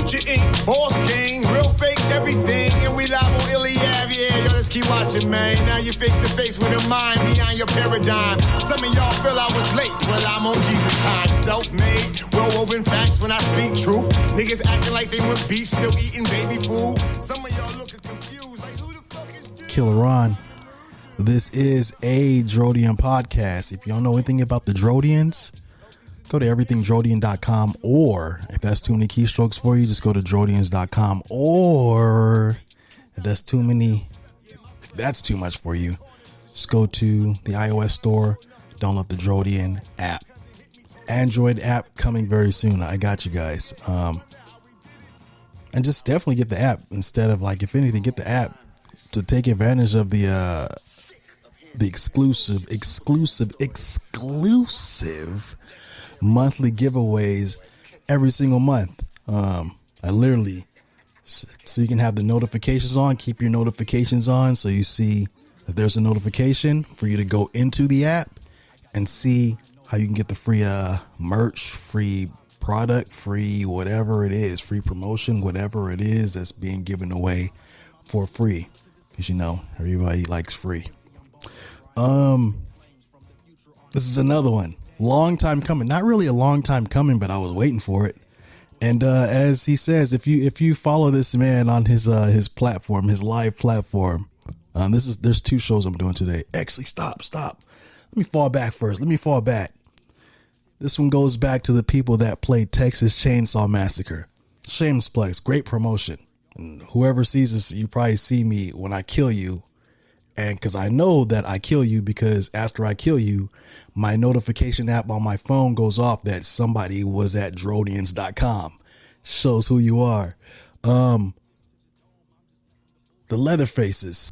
Future Inc. Boss gang, real fake everything. And we live on Iliad, yeah, yo, let's keep watching, man. Now you're face to face with a mind beyond your paradigm. Some of y'all feel I was late, well, I'm on Jesus time. Self-made, well-woven facts when I speak truth. Niggas acting like they want beef, still eating baby food. Some of y'all looking confused, like who the fuck is this? KILLAHRONH. This is a Drodian podcast. If y'all know anything about the Drodians, go to everythingdrodian.com, or if that's too many keystrokes for you, just go to drodians.com, or if that's too much for you, just go to the iOS store, download the Drodian app. Android app coming very soon. I got you guys. And just definitely get the app instead of, like, if anything, get the app to take advantage of the exclusive monthly giveaways every single month. I literally, so you can have the notifications on, keep your notifications on, so you see that there's a notification for you to go into the app and see how you can get the free merch, free product, free whatever it is, free promotion, whatever it is that's being given away for free, because you know everybody likes free. This is another one. Long time coming. Not really a long time coming, but I was waiting for it. And as he says, if you follow this man on his platform, his live platform, there's two shows I'm doing today. Actually, stop. Let me fall back first. This one goes back to the people that played Texas Chainsaw Massacre. Shameless Plex, great promotion. And whoever sees this, you probably see me when I kill you. And because I know that I kill you, because after I kill you, my notification app on my phone goes off that somebody was at Drodians.com. Shows who you are. The Leatherfaces.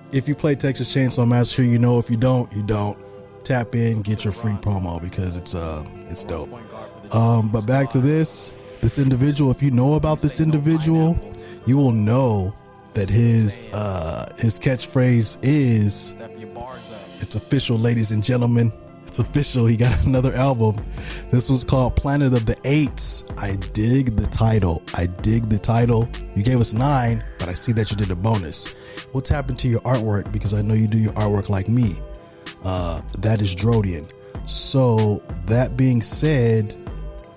If you play Texas Chainsaw Massacre, you know. If you don't, you don't. Tap in, get your free promo, because it's dope. But back to this individual. If you know about this individual, you will know that his catchphrase is, "It's official, ladies and gentlemen. It's official. He got another album. This was called Planet of the 8'S. I dig the title. You gave us 9, but I see that you did a bonus. We'll tap into your artwork, because I know you do your artwork like me. That is Drodian. So that being said,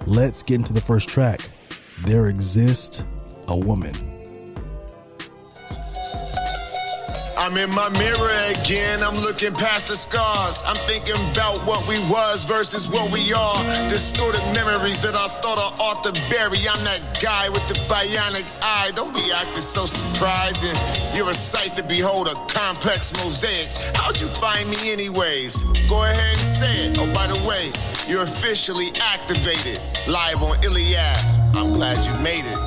let's get into the first track. There Exists a Woman. I'm in my mirror again, I'm looking past the scars. I'm thinking about what we was versus what we are. Distorted memories that I thought I ought to bury. I'm that guy with the bionic eye. Don't be acting so surprising. You're a sight to behold, a complex mosaic. How'd you find me anyways? Go ahead and say it. Oh, by the way, you're officially activated. Live on Iliad. I'm glad you made it.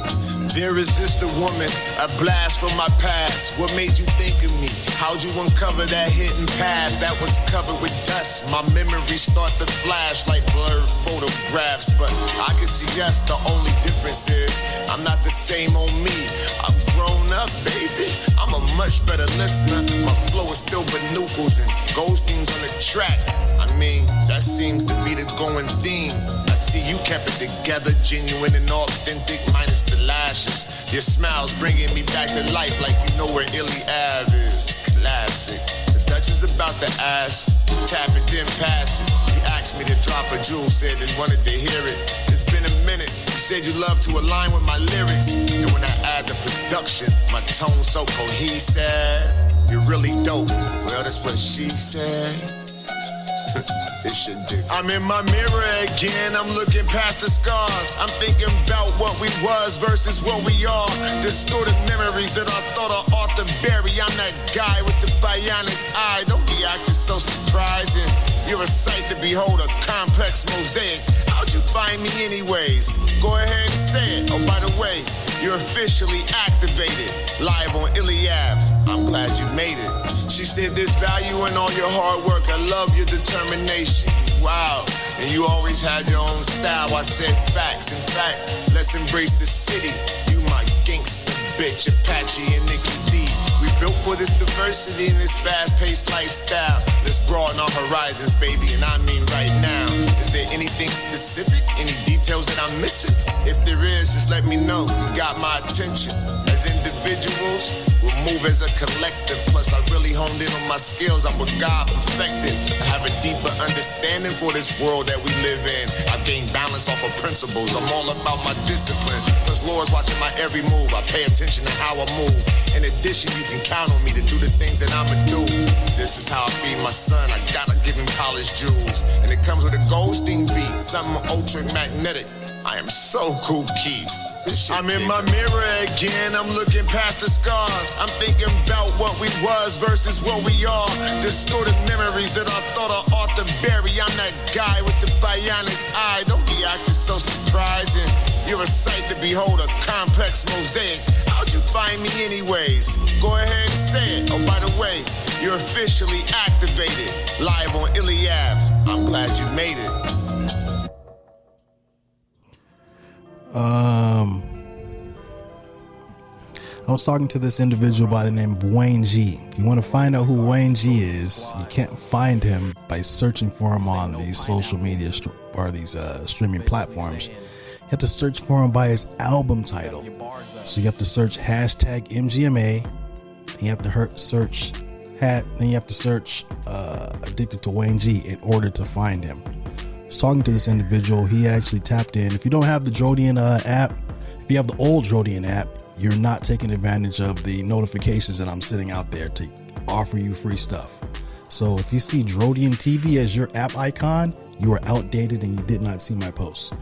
There exists a woman, a blast from my past. What made you think of me? How'd you uncover that hidden path that was covered with dust? My memories start to flash like blurred photographs, but I can see yes, the only difference is I'm not the same on me. I've grown up, baby. I'm a much better listener. My flow is still Banucles and ghostings on the track. I mean, that seems to be the going theme. I see you kept it together, genuine and authentic, minus the lashes. Your smile's bringing me back to life like you know where Illy Ave is. Classic. The Dutch is about to ask, tap it, then pass it. You asked me to drop a jewel, said that wanted to hear it. It's been a minute. You said you love to align with my lyrics. And when I add the production, my tone so cohesive. You're really dope. Well, that's what she said. It's your dick. I'm in my mirror again, I'm looking past the scars. I'm thinking about what we was versus what we are. Distorted memories that I thought I ought to bury. I'm that guy with the bionic eye. Don't be acting so surprising. You're a sight to behold, a complex mosaic. How'd you find me anyways? Go ahead and say it. Oh, by the way, you're officially activated. Live on Illy Ave. I'm glad you made it. She said there's value in all your hard work. I love your determination. Wow. And you always had your own style. I said facts. In fact, let's embrace the city. You my gangster bitch, Apache and Nikki D. We built for this diversity and this fast-paced lifestyle. Let's broaden our horizons, baby, and I mean right now. Is there anything specific? Any details that I'm missing? If there is, just let me know. You got my attention. As individuals, we'll move as a collective. Plus, I really honed in on my skills. I'm what God perfected. I have a deeper understanding for this world that we live in. I've gained balance off of principles. I'm all about my discipline. Plus, Lord's watching my every move. I pay attention to how I move. In addition, you can count on me to do the things that I'ma do. This is how I feed my son. I gotta give him college jewels. And it comes with a Goldstein beat, something ultra magnetic. I am so cool, Keith. I'm in my mirror again, I'm looking past the scars. I'm thinking about what we was versus what we are. Distorted memories that I thought I ought to bury. I'm that guy with the bionic eye. Don't be acting so surprising. You're a sight to behold, a complex mosaic. How'd you find me anyways? Go ahead and say it. Oh, by the way, you're officially activated. Live on Illy Ave. I'm glad you made it. I was talking to this individual by the name of Wayne G. If you want to find out who Wayne G is, you can't find him by searching for him on these social media or these streaming platforms. You have to search for him by his album title. So you have to search hashtag MGMA. Then you have to search Addicted to Wayne G in order to find him. I was talking to this individual. He actually tapped in. If you don't have the Drodian app, if you have the old Drodian app, you're not taking advantage of the notifications that I'm sitting out there to offer you free stuff. So if you see Drodian TV as your app icon, you are outdated and you did not see my posts.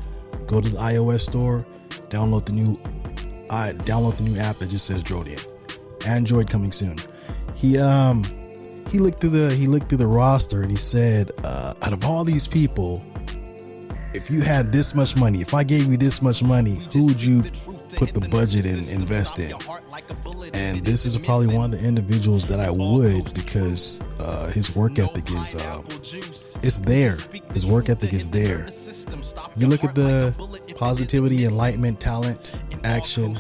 Go to the iOS store, download the new app that just says Drodian. Android coming soon. He looked through the roster and he said, out of all these people, if you had this much money, if I gave you this much money, who would you put the budget and invest in? And this is probably one of the individuals that I would, because his work ethic is it's there. His work ethic is there. If you look at the positivity, enlightenment, talent, action,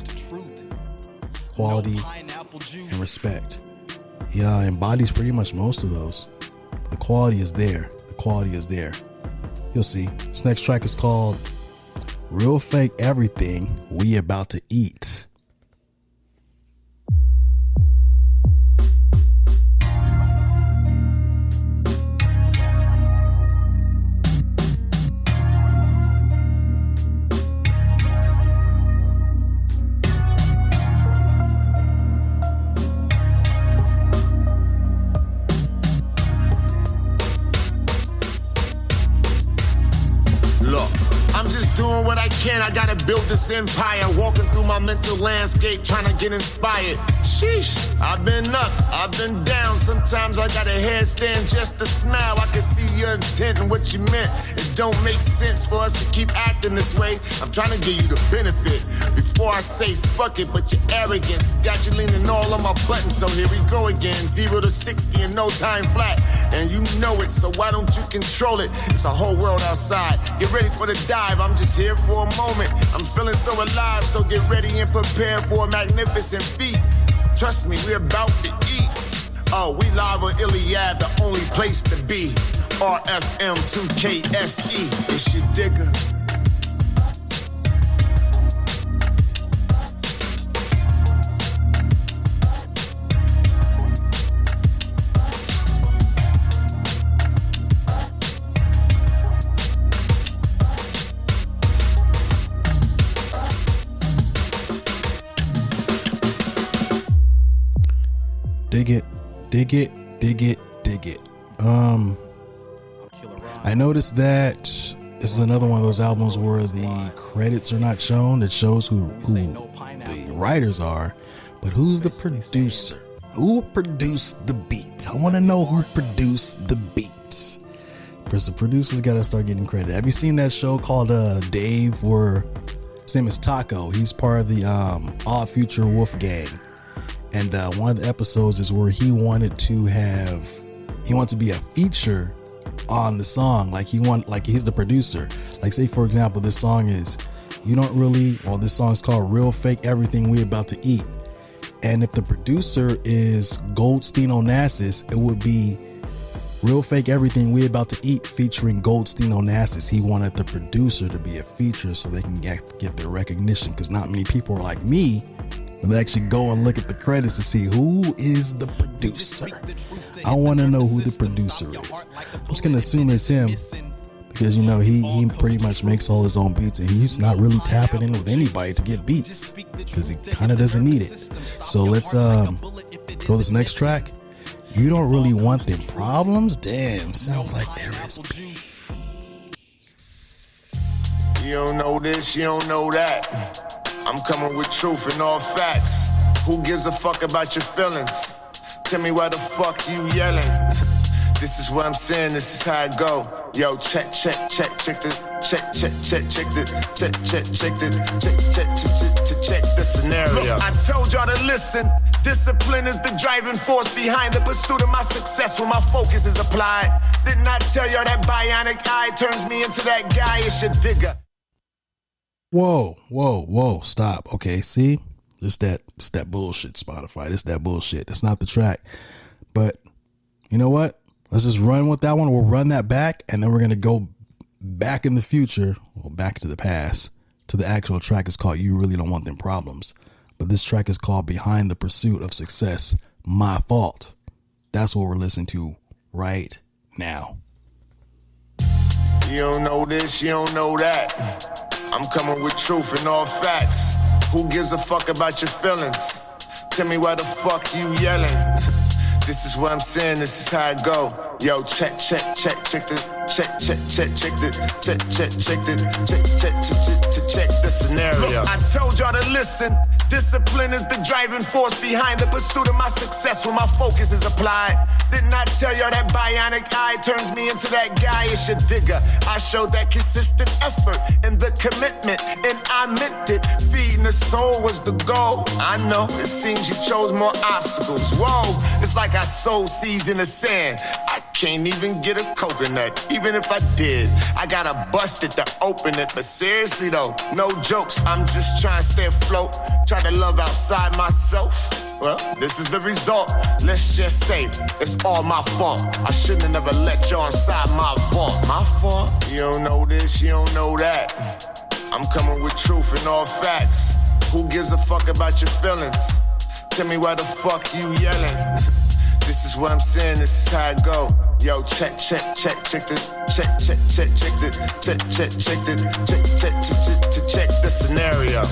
quality, and respect, he embodies pretty much most of those. The quality is there. The quality is there. You'll see. This next track is called Real Fake Everything We About to Eat. I gotta build this empire, walking through my mental landscape, trying to get inspired. Sheesh, I've been up, I've been down. Sometimes I got a headstand just to smile. I can see your intent and what you meant. It don't make sense for us to keep acting this way. I'm trying to give you the benefit before I say fuck it, but your arrogance got you leaning all on my buttons. So here we go again, 0 to 60 in no time flat. And you know it, so why don't you control it? It's a whole world outside. Get ready for the dive, I'm just here for a moment. I'm feeling so alive, so get ready and prepare for a magnificent feat. Trust me, we're about to eat. Oh, we live on Iliad, the only place to be. RFM2KSE, it's your Digga. Dig it, dig it, dig it, dig it. I noticed that this is another one of those albums where the credits are not shown. It shows who the writers are, but who's the producer? Who produced the beat? I want to know who produced the beat. Because the producers got to start getting credit. Have you seen that show called Dave, where his name is Taco? He's part of the Odd Future Wolf Gang. And one of the episodes is where he wanted to be a feature on the song. Like he's the producer. Like, say for example, this song is this song is called Real Fake Everything We About to Eat. And if the producer is Goldstein Onassis, it would be Real Fake Everything We About to Eat featuring Goldstein Onassis. He wanted the producer to be a feature so they can get their recognition, because not many people are like me. They actually go and look at the credits to see who is the producer. I want to know who the producer is. I'm just going to assume it's him, because, he pretty much makes all his own beats, and he's not really tapping in with anybody to get beats, because he kind of doesn't need it. So let's go to this next track. You Don't Really Want Them Problems? Damn, sounds like there is beef. You don't know this, you don't know that. I'm coming with truth and all facts. Who gives a fuck about your feelings? Tell me why the fuck you yelling? This is what I'm saying, this is how it go. Yo, check the scenario. Look, I told y'all to listen. Discipline is the driving force behind the pursuit of my success when my focus is applied. Didn't I tell y'all that bionic eye turns me into that guy? It's your Digga. Whoa, stop. Okay, see? It's that bullshit, Spotify. It's that bullshit. That's not the track. But you know what? Let's just run with that one. We'll run that back, and then we're going to go back in the future, or back to the past, to the actual track. It's called You Really Don't Want Them Problems. But this track is called Behind the Pursuit of Success, My Fault. That's what we're listening to right now. You don't know this, you don't know that. I'm coming with truth and all facts. Who gives a fuck about your feelings? Tell me why the fuck you yelling? This is what I'm saying, this is how it go. Yo, check the scenario. Look, I told y'all to listen. Discipline is the driving force behind the pursuit of my success when my focus is applied. Didn't I tell y'all that bionic eye turns me into that guy? It's your Digga. I showed that consistent effort and the commitment, and I meant it. Feeding the soul was the goal. I know, it seems you chose more obstacles. Whoa, it's like I sowed seeds in the sand. I can't even get a coconut, even if I did. I gotta bust it to open it, but seriously though, no jokes. I'm just trying to stay afloat, try to love outside myself. Well, this is the result. Let's just say it's all my fault. I shouldn't have never let y'all inside my vault. My fault? You don't know this, you don't know that. I'm coming with truth and all facts. Who gives a fuck about your feelings? Tell me why the fuck you yelling? This is what I'm saying, this is how it go. Yo, check the scenario.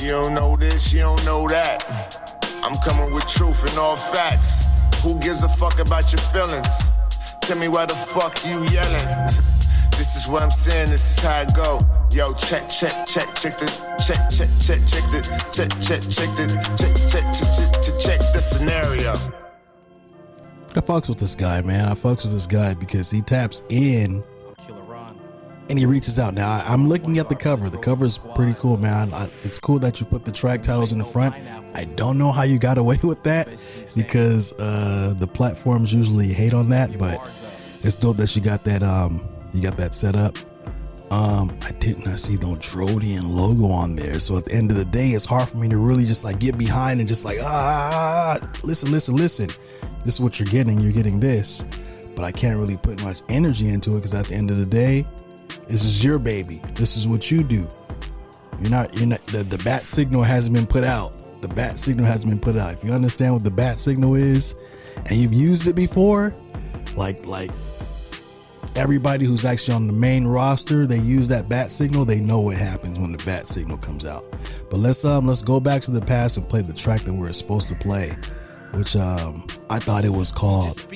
You don't know this, you don't know that. I'm coming with truth and all facts. Who gives a fuck about your feelings? Tell me why the fuck you yelling? This is what I'm saying, this is how it go. Yo, check the check the scenario. I fucks with this guy, man. I fucks with this guy because he taps in and he reaches out. Now, I'm looking at the cover. The cover is pretty cool, man. It's cool that you put the track titles in the front. I don't know how you got away with that because the platforms usually hate on that, but it's dope that you got that set up. I did not see no Drodian logo on there, so at the end of the day, it's hard for me to really just like get behind and just like listen. This is what you're getting. You're getting this, but I can't really put much energy into it because at the end of the day, this is your baby. This is what you do. You're not. The bat signal hasn't been put out. The bat signal hasn't been put out. If you understand what the bat signal is, and you've used it before, like everybody who's actually on the main roster, they use that bat signal. They know what happens when the bat signal comes out. But let's go back to the past and play the track that we were supposed to play, which I thought it was called.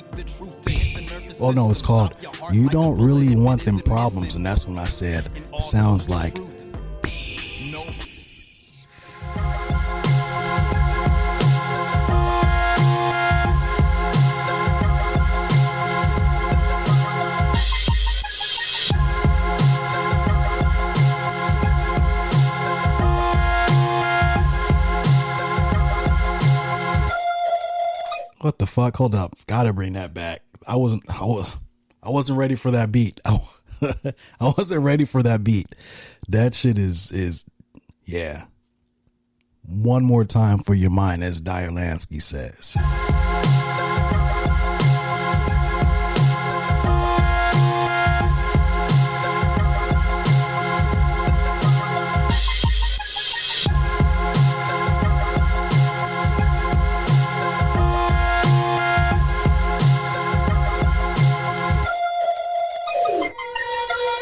Oh no, it's called You Don't Really Want Them Problems, and that's when I said sounds like. What the fuck? Hold up. Gotta bring that back. I wasn't ready for that beat. I wasn't ready for that beat. That shit is yeah. One more time for your mind, as Dyer Lansky says.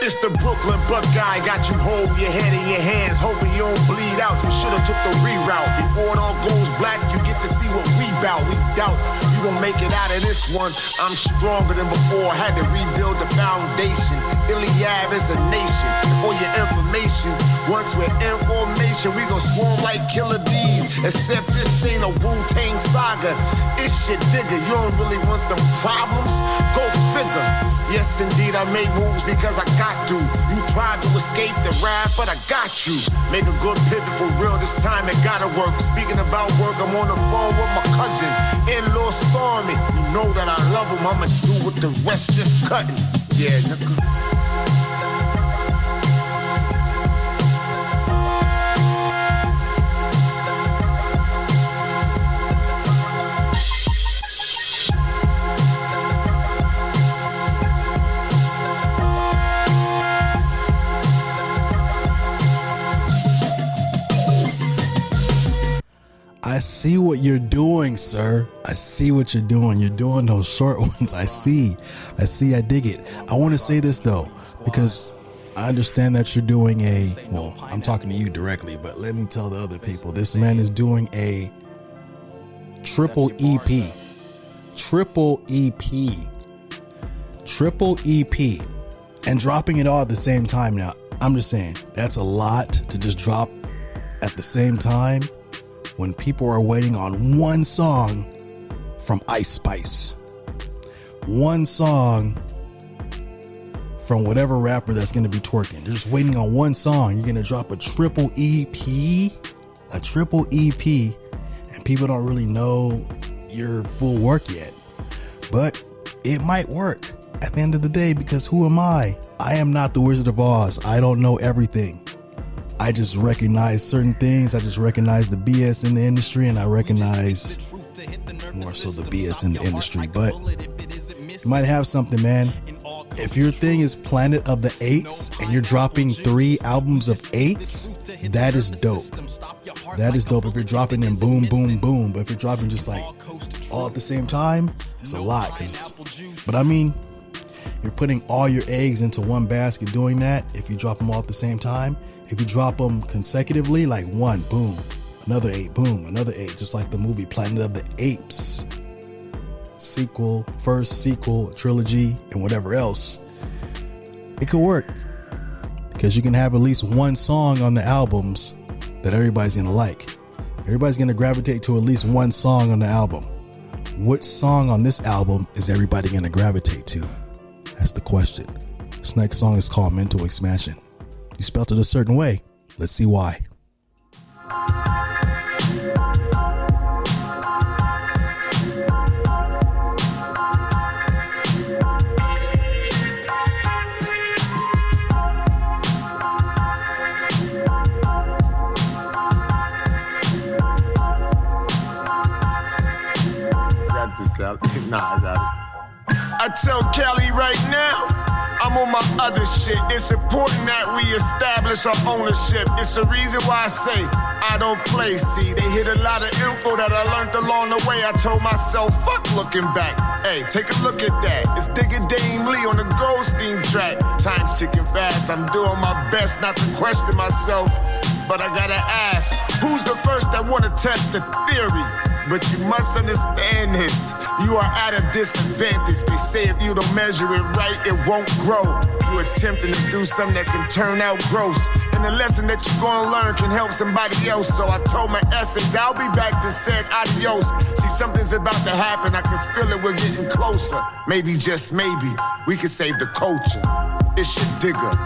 It's the Brooklyn Buckeye, got you holding your head in your hands, hoping you don't bleed out. You should've took the reroute. Before it all goes black, you get to see what we bout. We doubt you gon' make it out of this one. I'm stronger than before, had to rebuild the foundation. Iliad is a nation. For your information, once we're in formation, we gon' swarm like killer bees. Except this ain't a Wu-Tang saga. It's your Digga, you don't really want them problems? Go figure. Yes, indeed, I made moves because I got to. You tried to escape the wrath, but I got you. Make a good pivot for real, this time it gotta work. Speaking about work, I'm on the phone with my cousin, in-law Stormy. You know that I love him, I'ma do what the rest just cutting. Yeah, nigga. I see what you're doing, sir. I see what you're doing. You're doing those short ones. I see. I dig it. I want to say this though, because I understand that you're doing well, I'm talking to you directly, but let me tell the other people. This man is doing a triple EP. And dropping it all at the same time. Now, I'm just saying, that's a lot to just drop at the same time when people are waiting on one song from Ice Spice, one song from whatever rapper that's going to be twerking. They're just waiting on one song. You're going to drop a triple EP, and people don't really know your full work yet. But it might work at the end of the day, because who am I? I am not the Wizard of Oz. I don't know everything. I just recognize certain things. I just recognize the BS in the industry, and I recognize more so the BS in the industry. But you might have something, man. If your thing is Planet of the 8'S and you're dropping 3 albums of 8'S, that is dope. That is dope if you're dropping them boom, boom, boom. But if you're dropping just like all at the same time, it's a lot. But I mean, you're putting all your eggs into one basket doing that. If you drop them all at the same time, if you drop them consecutively, like 1, boom, another 8, boom, another 8, just like the movie Planet of the Apes sequel, first sequel, trilogy, and whatever else, it could work because you can have at least one song on the albums that everybody's gonna like. Everybody's going to gravitate to at least one song on the album. Which song on this album is everybody going to gravitate to? That's the question. This next song is called Mental Expansion. You spelled it a certain way. Let's see why. Nah, I got it. I tell Kelly right now, I'm on my other shit. It's important that we establish our ownership. It's the reason why I say I don't play. See, they hit a lot of info that I learned along the way. I told myself, fuck looking back. Hey, take a look at that. It's Digga Dame Lee on the Goldstein track. Time's ticking fast. I'm doing my best not to question myself. But I gotta ask, who's the first that wanna test the theory? But you must understand this, you are at a disadvantage. They say if you don't measure it right, it won't grow. You're attempting to do something that can turn out gross. And the lesson that you're gonna learn can help somebody else. So I told my essays, I'll be back and said adios. See, something's about to happen, I can feel it, we're getting closer. Maybe, just maybe, we can save the culture. It's your Digga.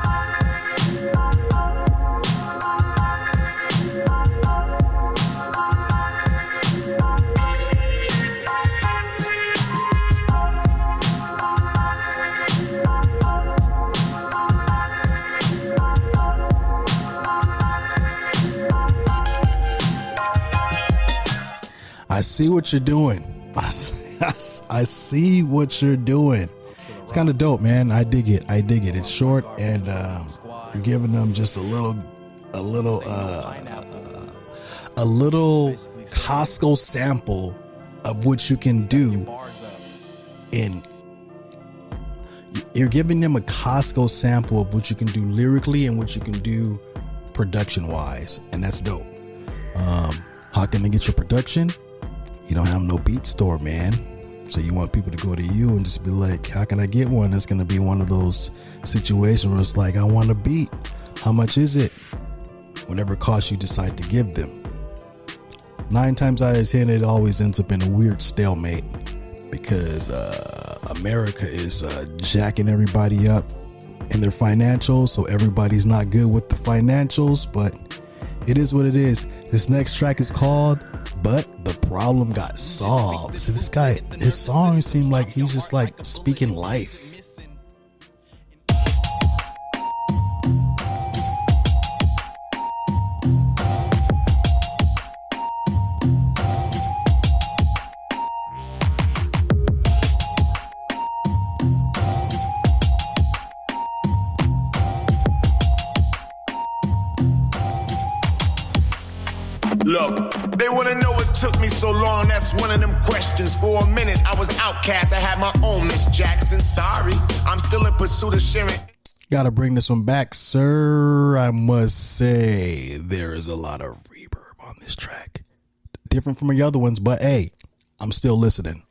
I see what you're doing. I see what you're doing. It's kind of dope, man. I dig it. It's short, and you're giving them just a little Costco sample of what you can do. You're giving them a Costco sample of what you can do lyrically and what you can do production wise, and that's dope. How can they get your production? You don't have no beat store, man. So you want people to go to you and just be like, how can I get one? That's going to be one of those situations where it's like, I want a beat. How much is it? Whatever cost you decide to give them. 9 times out of 10, it always ends up in a weird stalemate because America is jacking everybody up in their financials. So everybody's not good with the financials, but it is what it is. This next track is called But the Problem Got Solved. So this guy, his songs seem like he's just like speaking life. Look, they wanna know what took me so long, that's one of them questions. For a minute, I was outcast, I had my own Miss Jackson. Sorry, I'm still in pursuit of sharing. Gotta bring this one back, sir. I must say, there is a lot of reverb on this track. Different from the other ones, but hey, I'm still listening.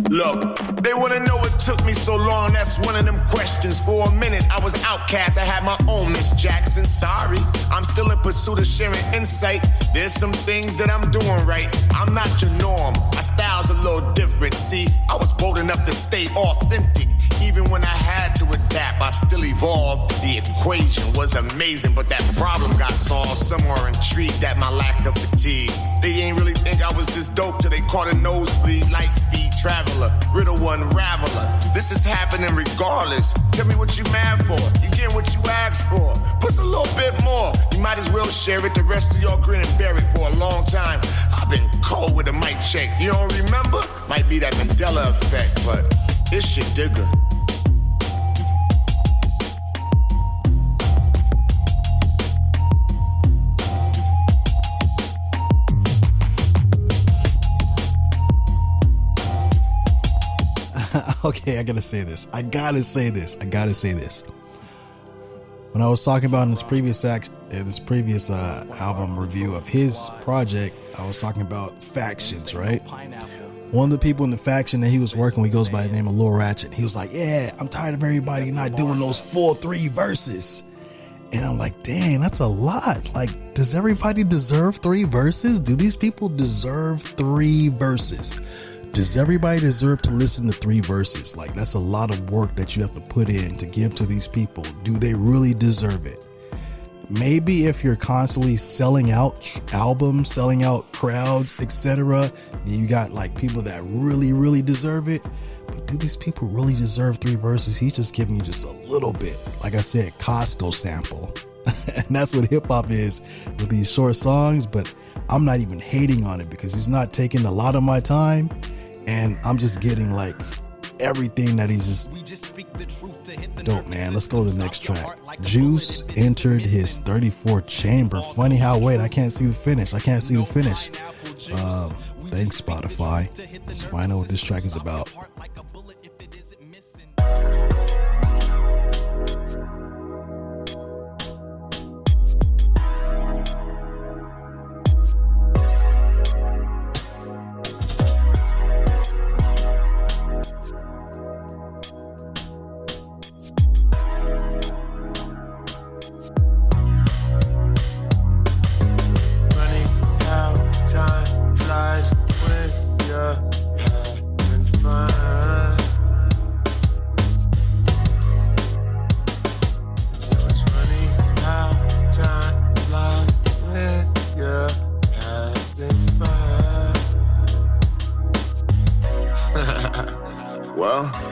Look, they wanna know what took me so long, that's one of them questions. For a minute, I was outcast, I had my own Miss Jackson. Sorry, I'm still in pursuit of sharing insight. There's some things that I'm doing right. I'm not your norm, my style's a little different. See, I was bold enough to stay authentic. Even when I had to adapt, I still evolved. The equation was amazing, but that problem got solved. Some were intrigued at my lack of fatigue. They ain't really think I was this dope till they caught a nosebleed. Light speed traveler, riddle unraveler. This is happening regardless. Tell me what you mad for. You getting what you asked for. Push a little bit more. You might as well share it. The rest of y'all grin and bear it for a long time. I've been cold with a mic check. You don't remember? Might be that Mandela effect, but it's your Digga. Okay, I gotta say this. When I was talking about in this previous album review of his project, I was talking about factions, right? One of the people in the faction that he was working with goes by the name of Lil Ratchet. He was like, yeah, I'm tired of everybody not doing those full 3 verses. And I'm like, dang, that's a lot. Like, does everybody deserve 3 verses? Do these people deserve 3 verses? Does everybody deserve to listen to 3 verses? Like, that's a lot of work that you have to put in to give to these people. Do they really deserve it? Maybe if you're constantly selling out albums, selling out crowds, etc., you got like people that really deserve it. But do these people really deserve 3 verses? He's just giving you just a little bit. Like I said, Costco sample. And that's what hip hop is with these short songs. But I'm not even hating on it because he's not taking a lot of my time. And I'm just getting like everything that he's just dope, man. Let's go to the next track. Juice entered his 34th chamber. Funny how, wait, I can't see the finish. Thanks, Spotify. Let's find out what this track is about.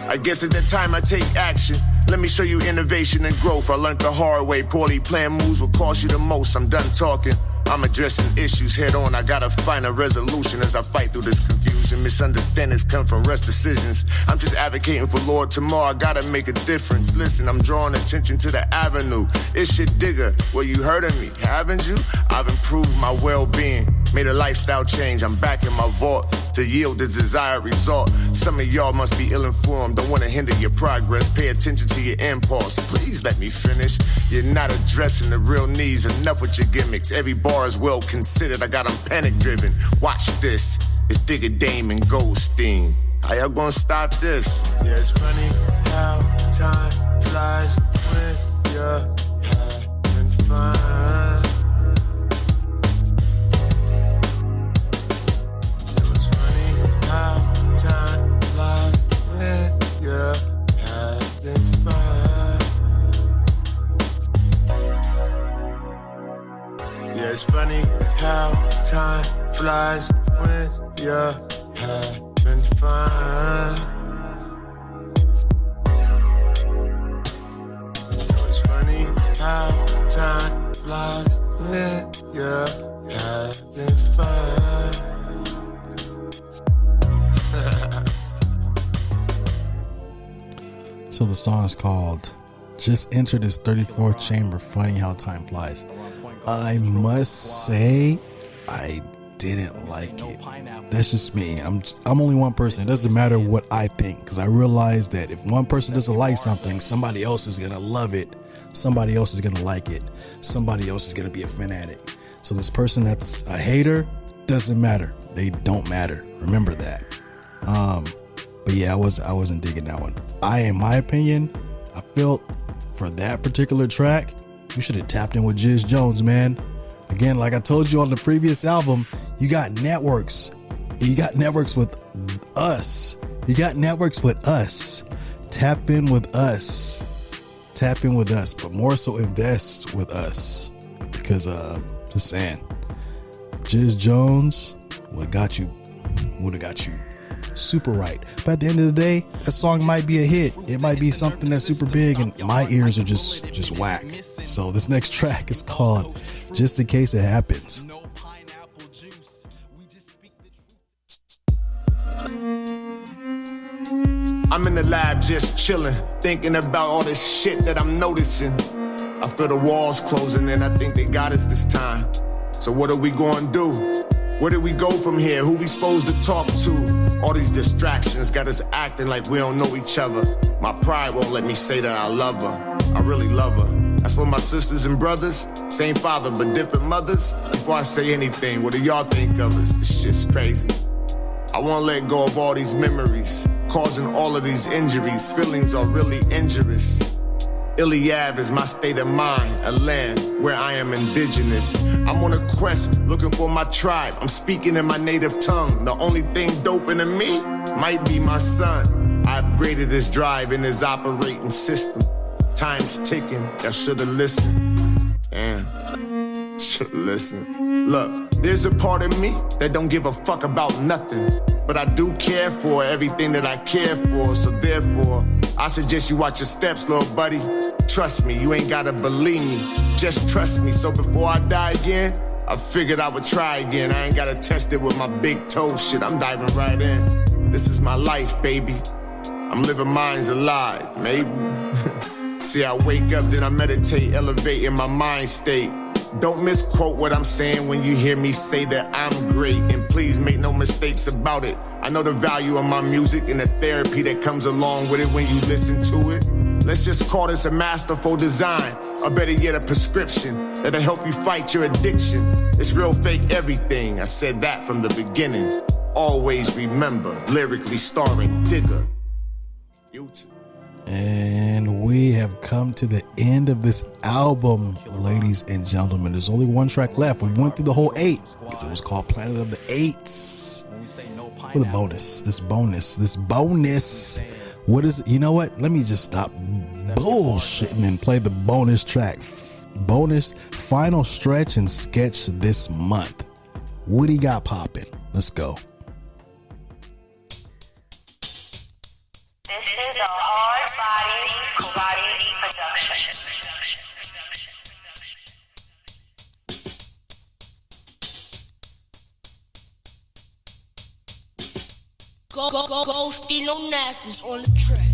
I guess it's the time I take action. Let me show you innovation and growth. I learned the hard way. Poorly planned moves will cost you the most. I'm done talking. I'm addressing issues head on. I gotta find a resolution as I fight through this confusion. Misunderstandings come from rush decisions. I'm just advocating for Lord tomorrow. I gotta make a difference. Listen, I'm drawing attention to the avenue. It's your Digga. Well, you heard of me, haven't you? I've improved my well-being. Made a lifestyle change. I'm back in my vault to yield the desired result. Some of y'all must be ill-informed. Don't want to hinder your progress. Pay attention to your impulse. Please let me finish. You're not addressing the real needs. Enough with your gimmicks. Every bar is well considered. I got them panic-driven. Watch this. It's Digga, Dame, and Goldstein. How y'all gonna stop this? Yeah, it's funny how time flies when you're having fun. Time flies when you're having fun. Yeah, it's funny how time flies when you're having fun. It's funny how time flies when you're having fun. So the song is called Just Entered His 34th Chamber. Funny how time flies. I must say I didn't like it. That's just me. I'm only one person. It doesn't matter what I think, because I realize that if one person doesn't like something, somebody else is gonna love it, somebody else is gonna like it, somebody else is gonna be a fanatic. So this person that's a hater doesn't matter. They don't matter. Remember that. But yeah, I wasn't digging that one. In my opinion, I felt for that particular track, you should have tapped in with JIZ'DRO, man. Again, like I told you on the previous album, you got networks. You got networks with us. Tap in with us. But more so invest with us. Because, just saying, JIZ'DRO would have got you super right. But at the end of the day, that song might be a hit. It might be something that's super big, and my ears are just whack. So this next track is called Just In Case It Happens. I'm in the lab just chilling, thinking about all this shit that I'm noticing. I feel the walls closing and I think they got us this time. So what are we gonna do? Where do we go from here? Who we supposed to talk to? All these distractions got us acting like we don't know each other. My pride won't let me say that I love her. I really love her. That's for my sisters and brothers, same father but different mothers. Before I say anything, what do y'all think of us? This shit's crazy. I wanna let go of all these memories, causing all of these injuries. Feelings are really injurious. Iliav is my state of mind, a land where I am indigenous. I'm on a quest looking for my tribe. I'm speaking in my native tongue. The only thing doping to me might be my son. I upgraded his drive in his operating system. Time's ticking, I should've listened. Damn, should've listened. Look, there's a part of me that don't give a fuck about nothing. But I do care for everything that I care for. So therefore, I suggest you watch your steps, little buddy. Trust me, you ain't gotta believe me. Just trust me. So before I die again, I figured I would try again. I ain't gotta test it with my big toe shit. I'm diving right in. This is my life, baby. I'm living mine's alive, maybe. See, I wake up, then I meditate, elevating my mind state. Don't misquote what I'm saying when you hear me say that I'm great. And please make no mistakes about it. I know the value of my music and the therapy that comes along with it when you listen to it. Let's just call this a masterful design, or better yet, a prescription that'll help you fight your addiction. It's real fake everything. I said that from the beginning. Always remember, lyrically starring Digga. Future. And we have come to the end of this album, ladies and gentlemen. There's only one track left. We went through the whole 8 because it was called Planet of the 8's. With a bonus. This bonus. What is it? You know what? Let me just stop bullshitting and play the bonus track. Bonus final stretch and sketch this month. What do you got popping? Let's go. This is a hard body karate production. Go, steal no nasties on the track.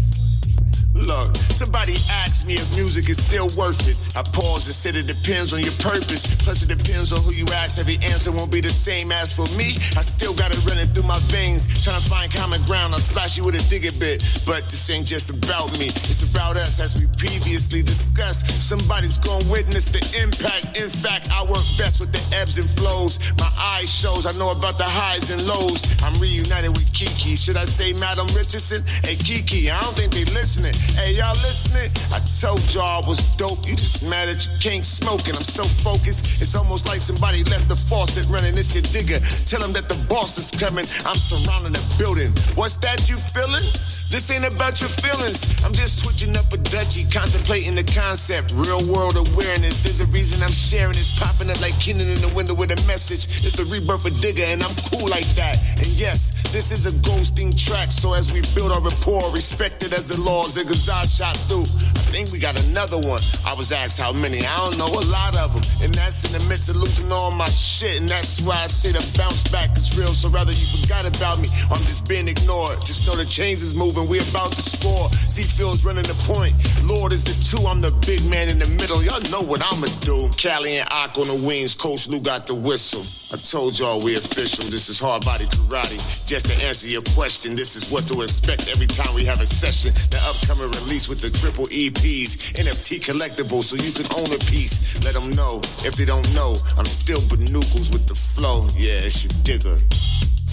Look, somebody asked me if music is still worth it. I paused and said it depends on your purpose. Plus it depends on who you ask. Every answer won't be the same as for me. I still got it running through my veins. Trying to find common ground. I'll splash you with a Digga bit. But this ain't just about me. It's about us as we previously discussed. Somebody's gonna witness the impact. In fact, I work best with the ebbs and flows. My eyes shows I know about the highs and lows. I'm reunited with Kiki. Should I say Madam Richardson? Hey Kiki, I don't think they listening. Hey, y'all listening? I told y'all I was dope. You just mad that you can't smoke. And I'm so focused, it's almost like somebody left the faucet running. It's your Digga. Tell them that the boss is coming. I'm surrounding the building. What's that you feeling? This ain't about your feelings. I'm just switching up a dutchie, contemplating the concept. Real world awareness. There's a reason I'm sharing this. Popping up like Kenan in the window with a message. It's the rebirth of Digga, and I'm cool like that. And yes, this is a ghosting track. So as we build our rapport, respected as the laws that Gazar shot through. I think we got another one. I was asked how many. I don't know, a lot of them. And that's in the midst of losing all my shit. And that's why I say the bounce back is real. So rather you forgot about me, or I'm just being ignored. Just know the chains is moving. We about to score. See Phil's running the point. Lord is the 2. I'm the big man in the middle. Y'all know what I'ma do. Callie and Ock on the wings. Coach Lou got the whistle. I told y'all we official. This is hard body karate. Just to answer your question, this is what to expect every time we have a session. The upcoming release with the triple EPs, NFT collectible, so you can own a piece. Let them know. If they don't know, I'm still Banucles with the flow. Yeah, it's your Digga.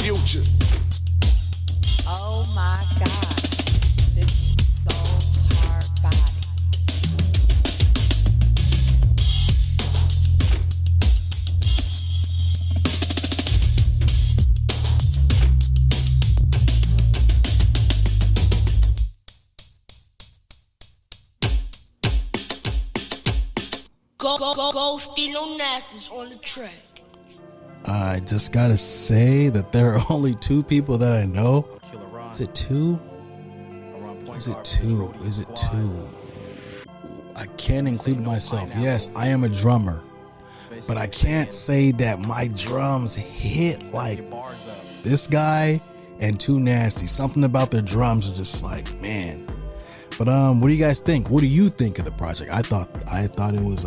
Future. Oh my God. This is so hard body. Go, steal no nasties on the track. I just gotta say that there are only 2 people that I know. Is it 2? Is it 2? Is it 2? I can't include myself. Yes, I am a drummer, but I can't say that my drums hit like this guy and Too Nasty. Something about their drums are just like, man. But what do you guys think? What do you think of the project? I thought it was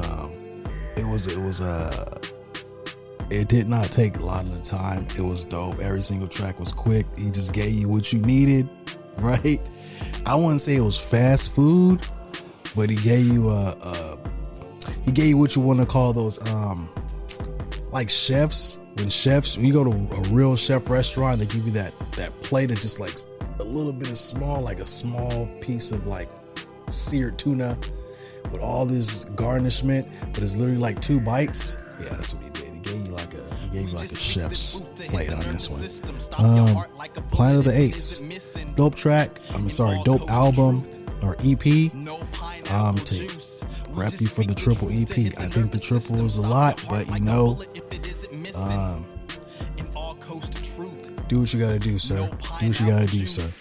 It did not take a lot of the time. It was dope. Every single track was quick. He just gave you what you needed, right? I wouldn't say it was fast food, but he gave you what you want to call those like chefs. When you go to a real chef restaurant, they give you that plate of just like a little bit of like a small piece of like seared tuna with all this garnishment, but it's literally like 2 bites. Yeah, that's what he did. He gave you like a chef's plate on this one. Planet of the Apes, dope track. Dope album or EP. To rep you for the triple EP. I think the triple was a lot, but do what you gotta do, sir. Do what you gotta do, sir.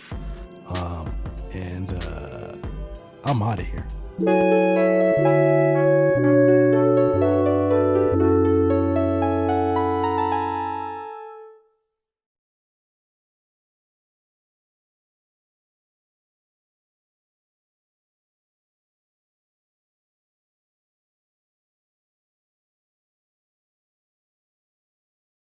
And I'm out of here.